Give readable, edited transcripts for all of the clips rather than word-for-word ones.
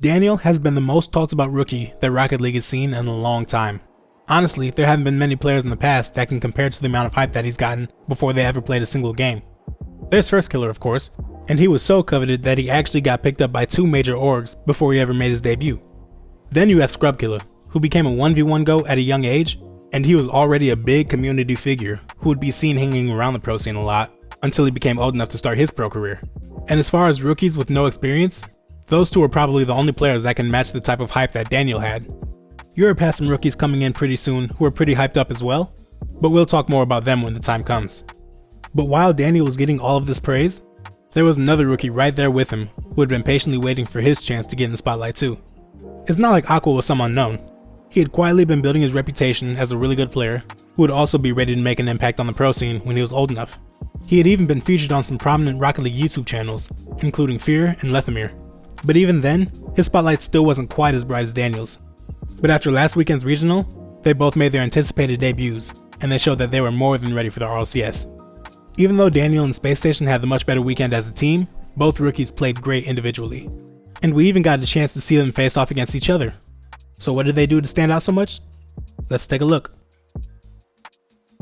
Daniel has been the most talked about rookie that Rocket League has seen in a long time. Honestly, there haven't been many players in the past that can compare to the amount of hype that he's gotten before they ever played a single game. There's First Killer, of course, and he was so coveted that he actually got picked up by 2 major orgs before he ever made his debut. Then you have Scrub Killer, who became a 1v1 GO at a young age, and he was already a big community figure who would be seen hanging around the pro scene a lot until he became old enough to start his pro career. And as far as rookies with no experience, those two are probably the only players that can match the type of hype that Daniel had. You're past some rookies coming in pretty soon who are pretty hyped up as well, but we'll talk more about them when the time comes. But while Daniel was getting all of this praise, there was another rookie right there with him who had been patiently waiting for his chance to get in the spotlight too. It's not like Aqua was some unknown. He had quietly been building his reputation as a really good player who would also be ready to make an impact on the pro scene when he was old enough. He had even been featured on some prominent Rocket League YouTube channels, including Fear and Lethamir. But even then, his spotlight still wasn't quite as bright as Daniel's. But after last weekend's regional, they both made their anticipated debuts, and they showed that they were more than ready for the RLCS. Even though Daniel and Spacestation had the much better weekend as a team, both rookies played great individually. And we even got a chance to see them face off against each other. So what did they do to stand out so much? Let's take a look.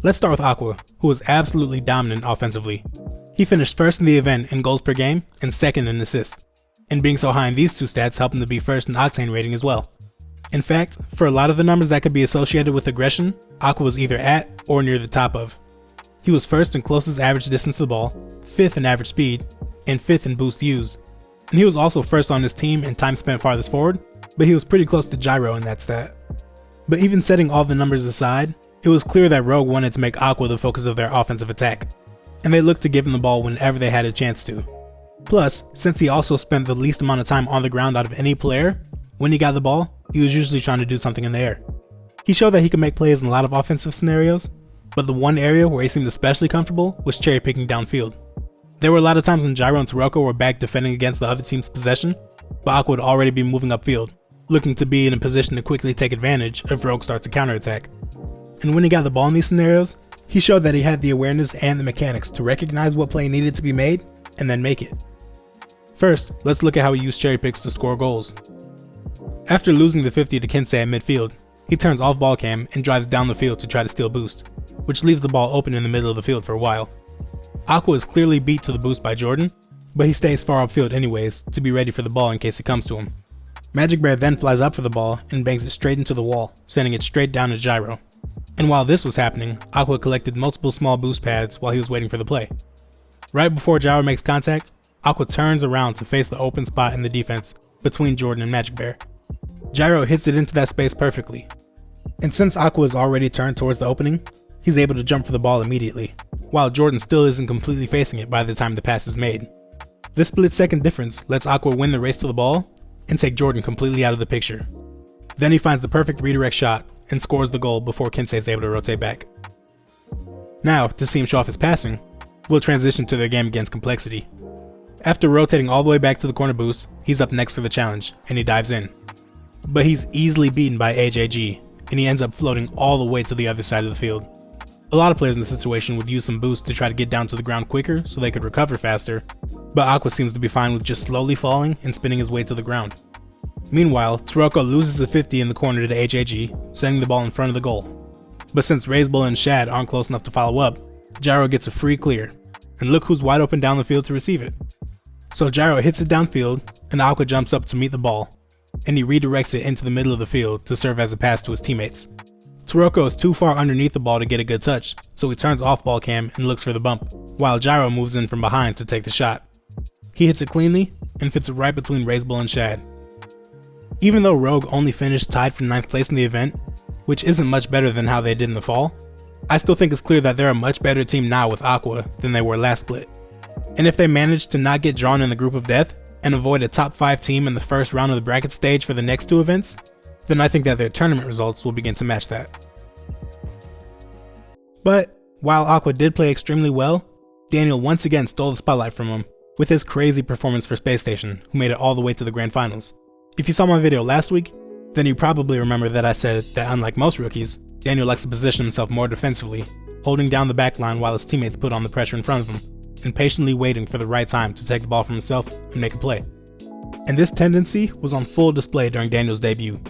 Let's start with Aqua, who was absolutely dominant offensively. He finished first in the event in goals per game and second in assists, and being so high in these two stats helped him to be first in Octane rating as well. In fact, for a lot of the numbers that could be associated with aggression, Aqua was either at or near the top of. He was first in closest average distance to the ball, 5th in average speed, and 5th in boost used. And he was also first on his team in time spent farthest forward, but he was pretty close to Gyro in that stat. But even setting all the numbers aside, it was clear that Rogue wanted to make Aqua the focus of their offensive attack, and they looked to give him the ball whenever they had a chance to. Plus, since he also spent the least amount of time on the ground out of any player, when he got the ball, he was usually trying to do something in the air. He showed that he could make plays in a lot of offensive scenarios, but the one area where he seemed especially comfortable was cherry picking downfield. There were a lot of times when Gyro and Taroko were back defending against the other team's possession, but Aqua would already be moving upfield, looking to be in a position to quickly take advantage if Rogue starts a counterattack. And when he got the ball in these scenarios, he showed that he had the awareness and the mechanics to recognize what play needed to be made and then make it. First, let's look at how he used cherry picks to score goals. After losing the 50 to Kinsei at midfield, he turns off ball cam and drives down the field to try to steal boost, which leaves the ball open in the middle of the field for a while. Aqua is clearly beat to the boost by Jordan, but he stays far upfield anyways to be ready for the ball in case it comes to him. Magic Bear then flies up for the ball and bangs it straight into the wall, sending it straight down to Gyro. And while this was happening, Aqua collected multiple small boost pads while he was waiting for the play. Right before Gyro makes contact, Aqua turns around to face the open spot in the defense between Jordan and Magic Bear. Gyro hits it into that space perfectly. And since Aqua is already turned towards the opening, he's able to jump for the ball immediately, while Jordan still isn't completely facing it by the time the pass is made. This split-second difference lets Aqua win the race to the ball and take Jordan completely out of the picture. Then he finds the perfect redirect shot and scores the goal before Kinsei is able to rotate back. Now, to see him show off his passing, we'll transition to their game against Complexity. After rotating all the way back to the corner boost, he's up next for the challenge, and he dives in. But he's easily beaten by HAG, and he ends up floating all the way to the other side of the field. A lot of players in this situation would use some boost to try to get down to the ground quicker so they could recover faster, but Aqua seems to be fine with just slowly falling and spinning his way to the ground. Meanwhile, Taroko loses a 50 in the corner to HAG, sending the ball in front of the goal. But since Razebull and Shad aren't close enough to follow up, Gyro gets a free clear, and look who's wide open down the field to receive it. So Gyro hits it downfield, and Aqua jumps up to meet the ball, and he redirects it into the middle of the field to serve as a pass to his teammates. Taroko is too far underneath the ball to get a good touch, so he turns off ball cam and looks for the bump, while Gyro moves in from behind to take the shot. He hits it cleanly and fits it right between Razebull and Shad. Even though Rogue only finished tied for 9th place in the event, which isn't much better than how they did in the fall, I still think it's clear that they're a much better team now with Aqua than they were last split. And if they manage to not get drawn in the group of death and avoid a top 5 team in the first round of the bracket stage for the next 2 events, then I think that their tournament results will begin to match that. But while Aqua did play extremely well, Daniel once again stole the spotlight from him with his crazy performance for Spacestation, who made it all the way to the grand finals. If you saw my video last week, then you probably remember that I said that unlike most rookies, Daniel likes to position himself more defensively, holding down the back line while his teammates put on the pressure in front of him, and patiently waiting for the right time to take the ball from himself and make a play. And this tendency was on full display during Daniel's debut.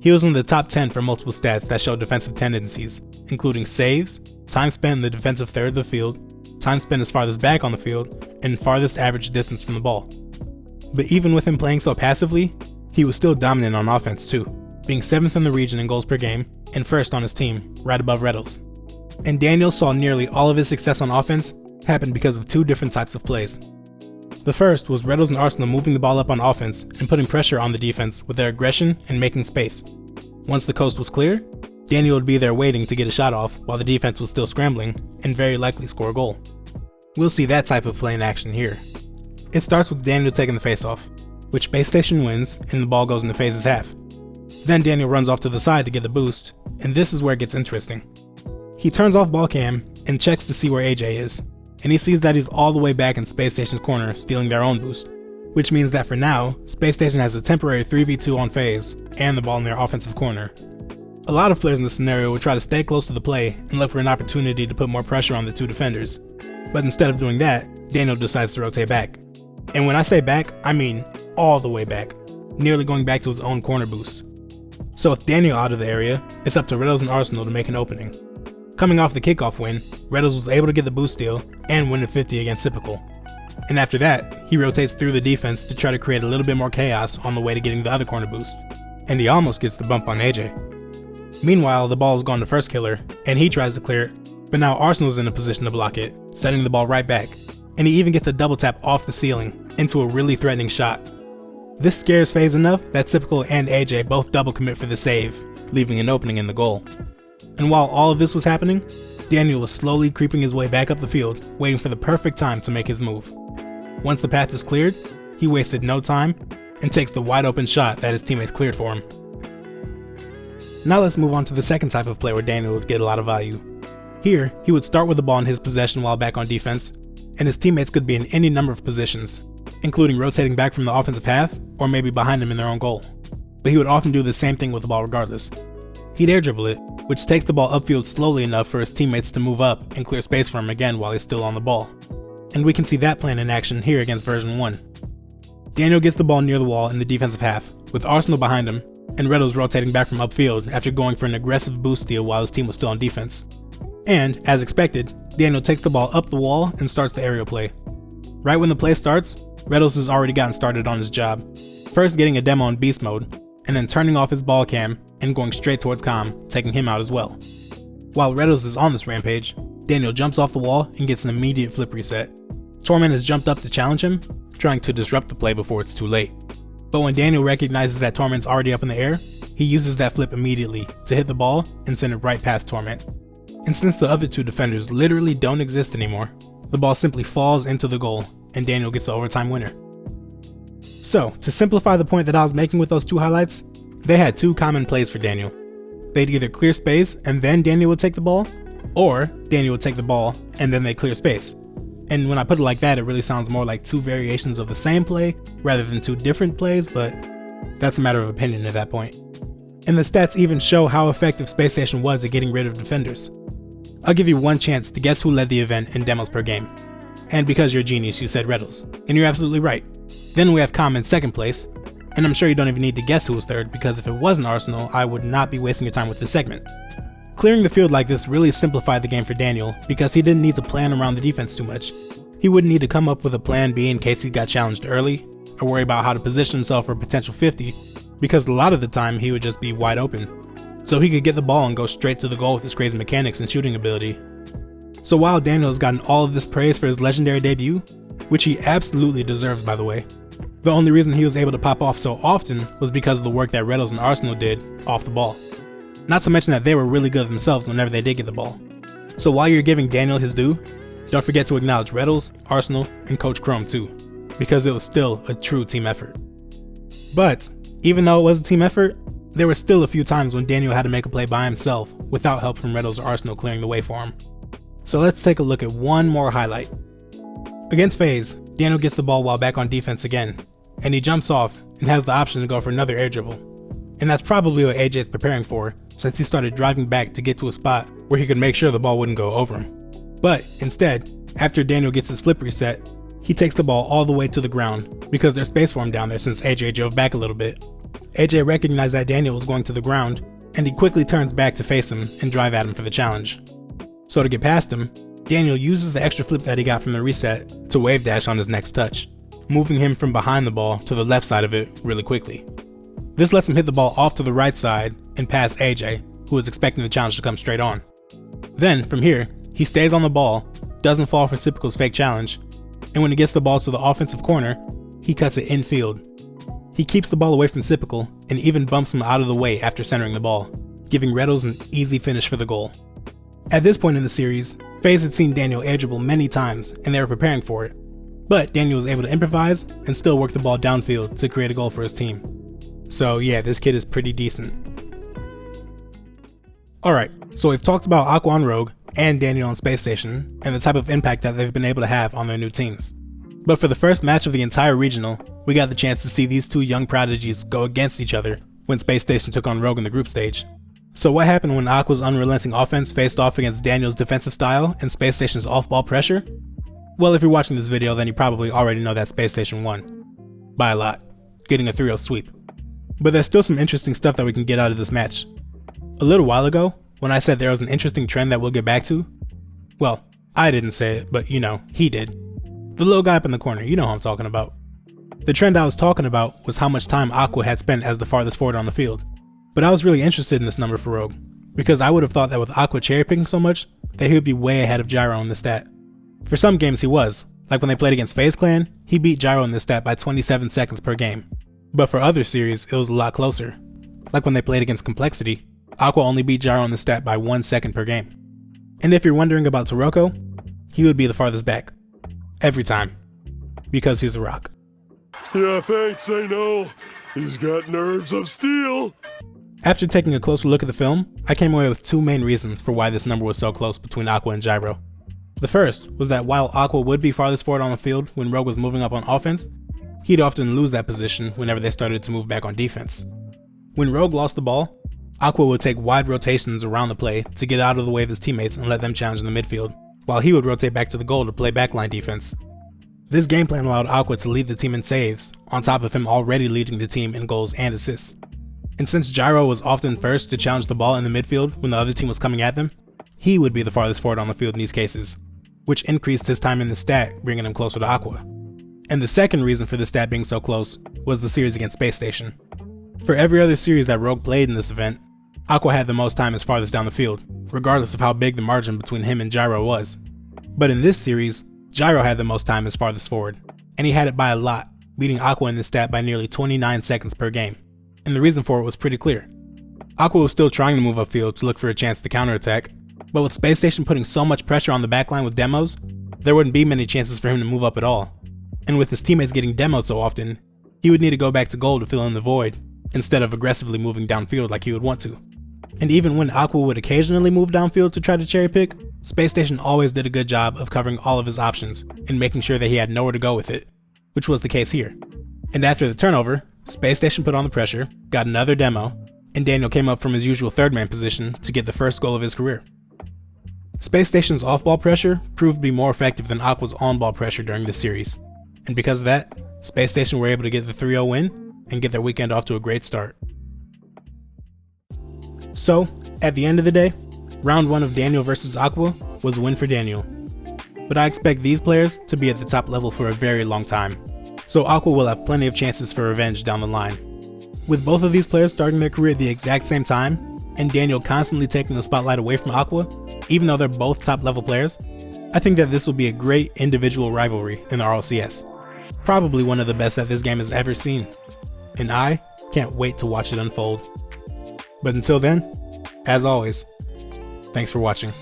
He was in the top 10 for multiple stats that showed defensive tendencies, including saves, time spent in the defensive third of the field, time spent as farthest back on the field, and farthest average distance from the ball. But even with him playing so passively, he was still dominant on offense too, being 7th in the region in goals per game and 1st on his team, right above Reddles. And Daniel saw nearly all of his success on offense happen because of 2 different types of plays. The first was Reddles and Arsenal moving the ball up on offense and putting pressure on the defense with their aggression and making space. Once the coast was clear, Daniel would be there waiting to get a shot off while the defense was still scrambling and very likely score a goal. We'll see that type of play in action here. It starts with Daniel taking the face-off, which Spacestation wins and the ball goes into FaZe's half. Then Daniel runs off to the side to get the boost, and this is where it gets interesting. He turns off ball cam and checks to see where AJ is, and he sees that he's all the way back in Space Station's corner stealing their own boost, which means that for now, Space Station has a temporary 3v2 on FaZe and the ball in their offensive corner. A lot of players in this scenario would try to stay close to the play and look for an opportunity to put more pressure on the 2 defenders, but instead of doing that, Daniel decides to rotate back. And when I say back, I mean all the way back, nearly going back to his own corner boost. So with Daniel out of the area, it's up to Reddles and Arsenal to make an opening. Coming off the kickoff win, Reddles was able to get the boost steal and win at 50 against Typical. And after that, he rotates through the defense to try to create a little bit more chaos on the way to getting the other corner boost. And he almost gets the bump on AJ. Meanwhile, the ball has gone to first killer, and he tries to clear it, but now Arsenal's in a position to block it, sending the ball right back. And he even gets a double tap off the ceiling into a really threatening shot. This scares FaZe enough that Typical and AJ both double commit for the save, leaving an opening in the goal. And while all of this was happening, Daniel was slowly creeping his way back up the field, waiting for the perfect time to make his move. Once the path is cleared, he wasted no time and takes the wide open shot that his teammates cleared for him. Now let's move on to the second type of play where Daniel would get a lot of value. Here, he would start with the ball in his possession while back on defense, and his teammates could be in any number of positions, including rotating back from the offensive half or maybe behind him in their own goal. But he would often do the same thing with the ball regardless. He'd air dribble it, which takes the ball upfield slowly enough for his teammates to move up and clear space for him again while he's still on the ball. And we can see that plan in action here against version 1. Daniel gets the ball near the wall in the defensive half, with Arsenal behind him, and Reddles rotating back from upfield after going for an aggressive boost steal while his team was still on defense. And, as expected, Daniel takes the ball up the wall and starts the aerial play. Right when the play starts, Reddles has already gotten started on his job, first getting a demo in beast mode, and then turning off his ball cam and going straight towards Com, taking him out as well. While Reddles is on this rampage, Daniel jumps off the wall and gets an immediate flip reset. Torment has jumped up to challenge him, trying to disrupt the play before it's too late. But when Daniel recognizes that Torment's already up in the air, he uses that flip immediately to hit the ball and send it right past Torment. And since the other 2 defenders literally don't exist anymore, the ball simply falls into the goal and Daniel gets the overtime winner. So, to simplify the point that I was making with those 2 highlights, they had 2 common plays for Daniel. They'd either clear space and then Daniel would take the ball, or Daniel would take the ball and then they clear space. And when I put it like that, it really sounds more like 2 variations of the same play rather than 2 different plays, but that's a matter of opinion at that point. And the stats even show how effective Space Station was at getting rid of defenders. I'll give you one chance to guess who led the event in demos per game. And because you're a genius, you said Reddles. And you're absolutely right. Then we have Com in second place, and I'm sure you don't even need to guess who was third, because if it wasn't Arsenal, I would not be wasting your time with this segment. Clearing the field like this really simplified the game for Daniel, because he didn't need to plan around the defense too much. He wouldn't need to come up with a plan B in case he got challenged early, or worry about how to position himself for a potential 50, because a lot of the time he would just be wide open. So he could get the ball and go straight to the goal with his crazy mechanics and shooting ability. So while Daniel has gotten all of this praise for his legendary debut, which he absolutely deserves by the way, the only reason he was able to pop off so often was because of the work that Reddles and Arsenal did off the ball. Not to mention that they were really good themselves whenever they did get the ball. So while you're giving Daniel his due, don't forget to acknowledge Reddles, Arsenal, and Coach Chrome too, because it was still a true team effort. But even though it was a team effort, there were still a few times when Daniel had to make a play by himself without help from Reddles or Arsenal clearing the way for him. So let's take a look at one more highlight. Against FaZe, Daniel gets the ball while back on defense again, and he jumps off and has the option to go for another air dribble. And that's probably what AJ is preparing for, since he started driving back to get to a spot where he could make sure the ball wouldn't go over him. But instead, after Daniel gets his flip reset, He takes the ball all the way to the ground because there's space for him down there since AJ drove back a little bit. AJ recognized that Daniel was going to the ground, and he quickly turns back to face him and drive at him for the challenge. So to get past him, Daniel uses the extra flip that he got from the reset to wave dash on his next touch, moving him from behind the ball to the left side of it really quickly. This lets him hit the ball off to the right side and pass AJ, who was expecting the challenge to come straight on. Then, from here, he stays on the ball, doesn't fall for Sipical's fake challenge, and when he gets the ball to the offensive corner, he cuts it infield. He keeps the ball away from Sipical and even bumps him out of the way after centering the ball, giving Reddles an easy finish for the goal. At this point in the series, FaZe had seen Daniel air dribble many times and they were preparing for it, but Daniel was able to improvise and still work the ball downfield to create a goal for his team. So yeah, this kid is pretty decent. Alright, so we've talked about Aqua on Rogue and Daniel on Space Station and the type of impact that they've been able to have on their new teams. But for the first match of the entire regional, we got the chance to see these two young prodigies go against each other when Space Station took on Rogue in the group stage. So what happened when Aqua's unrelenting offense faced off against Daniel's defensive style and Space Station's off-ball pressure? Well, if you're watching this video, then you probably already know that Space Station won. By a lot, getting a 3-0 sweep. But there's still some interesting stuff that we can get out of this match. A little while ago, when I said there was an interesting trend that we'll get back to, well, I didn't say it, but you know, he did. The little guy up in the corner, you know who I'm talking about. The trend I was talking about was how much time Aqua had spent as the farthest forward on the field. But I was really interested in this number for Rogue, because I would have thought that with Aqua cherry picking so much, that he would be way ahead of Gyro in this stat. For some games he was, like when they played against FaZe Clan, he beat Gyro in this stat by 27 seconds per game. But for other series, it was a lot closer. Like when they played against Complexity, Aqua only beat Gyro in the stat by 1 second per game. And if you're wondering about Taroko, he would be the farthest back. Every time. Because he's a rock. Yeah, thanks, I know. He's got nerves of steel. After taking a closer look at the film, I came away with two main reasons for why this number was so close between Aqua and Gyro. The first was that while Aqua would be farthest forward on the field when Rogue was moving up on offense, he'd often lose that position whenever they started to move back on defense. When Rogue lost the ball, Aqua would take wide rotations around the play to get out of the way of his teammates and let them challenge in the midfield, while he would rotate back to the goal to play backline defense. This game plan allowed Aqua to lead the team in saves, on top of him already leading the team in goals and assists. And since Gyro was often first to challenge the ball in the midfield when the other team was coming at them, he would be the farthest forward on the field in these cases, which increased his time in the stat, bringing him closer to Aqua. And the second reason for the stat being so close was the series against Space Station. For every other series that Rogue played in this event, Aqua had the most time as farthest down the field, regardless of how big the margin between him and Gyro was. But in this series, Gyro had the most time as farthest forward, and he had it by a lot, beating Aqua in this stat by nearly 29 seconds per game. And the reason for it was pretty clear. Aqua was still trying to move upfield to look for a chance to counterattack, but with Space Station putting so much pressure on the backline with demos, there wouldn't be many chances for him to move up at all. And with his teammates getting demoed so often, he would need to go back to goal to fill in the void, instead of aggressively moving downfield like he would want to. And even when Aqua would occasionally move downfield to try to cherry pick, Space Station always did a good job of covering all of his options and making sure that he had nowhere to go with it, which was the case here. And after the turnover, Space Station put on the pressure, got another demo, and Daniel came up from his usual third man position to get the first goal of his career. Space Station's off-ball pressure proved to be more effective than Aqua's on-ball pressure during this series, and because of that, Space Station were able to get the 3-0 win and get their weekend off to a great start. So, at the end of the day, round 1 of Daniel vs Aqua was a win for Daniel. But I expect these players to be at the top level for a very long time, so Aqua will have plenty of chances for revenge down the line. With both of these players starting their career at the exact same time, and Daniel constantly taking the spotlight away from Aqua, even though they're both top level players, I think that this will be a great individual rivalry in the RLCS. Probably one of the best that this game has ever seen, and I can't wait to watch it unfold. But until then, as always, thanks for watching.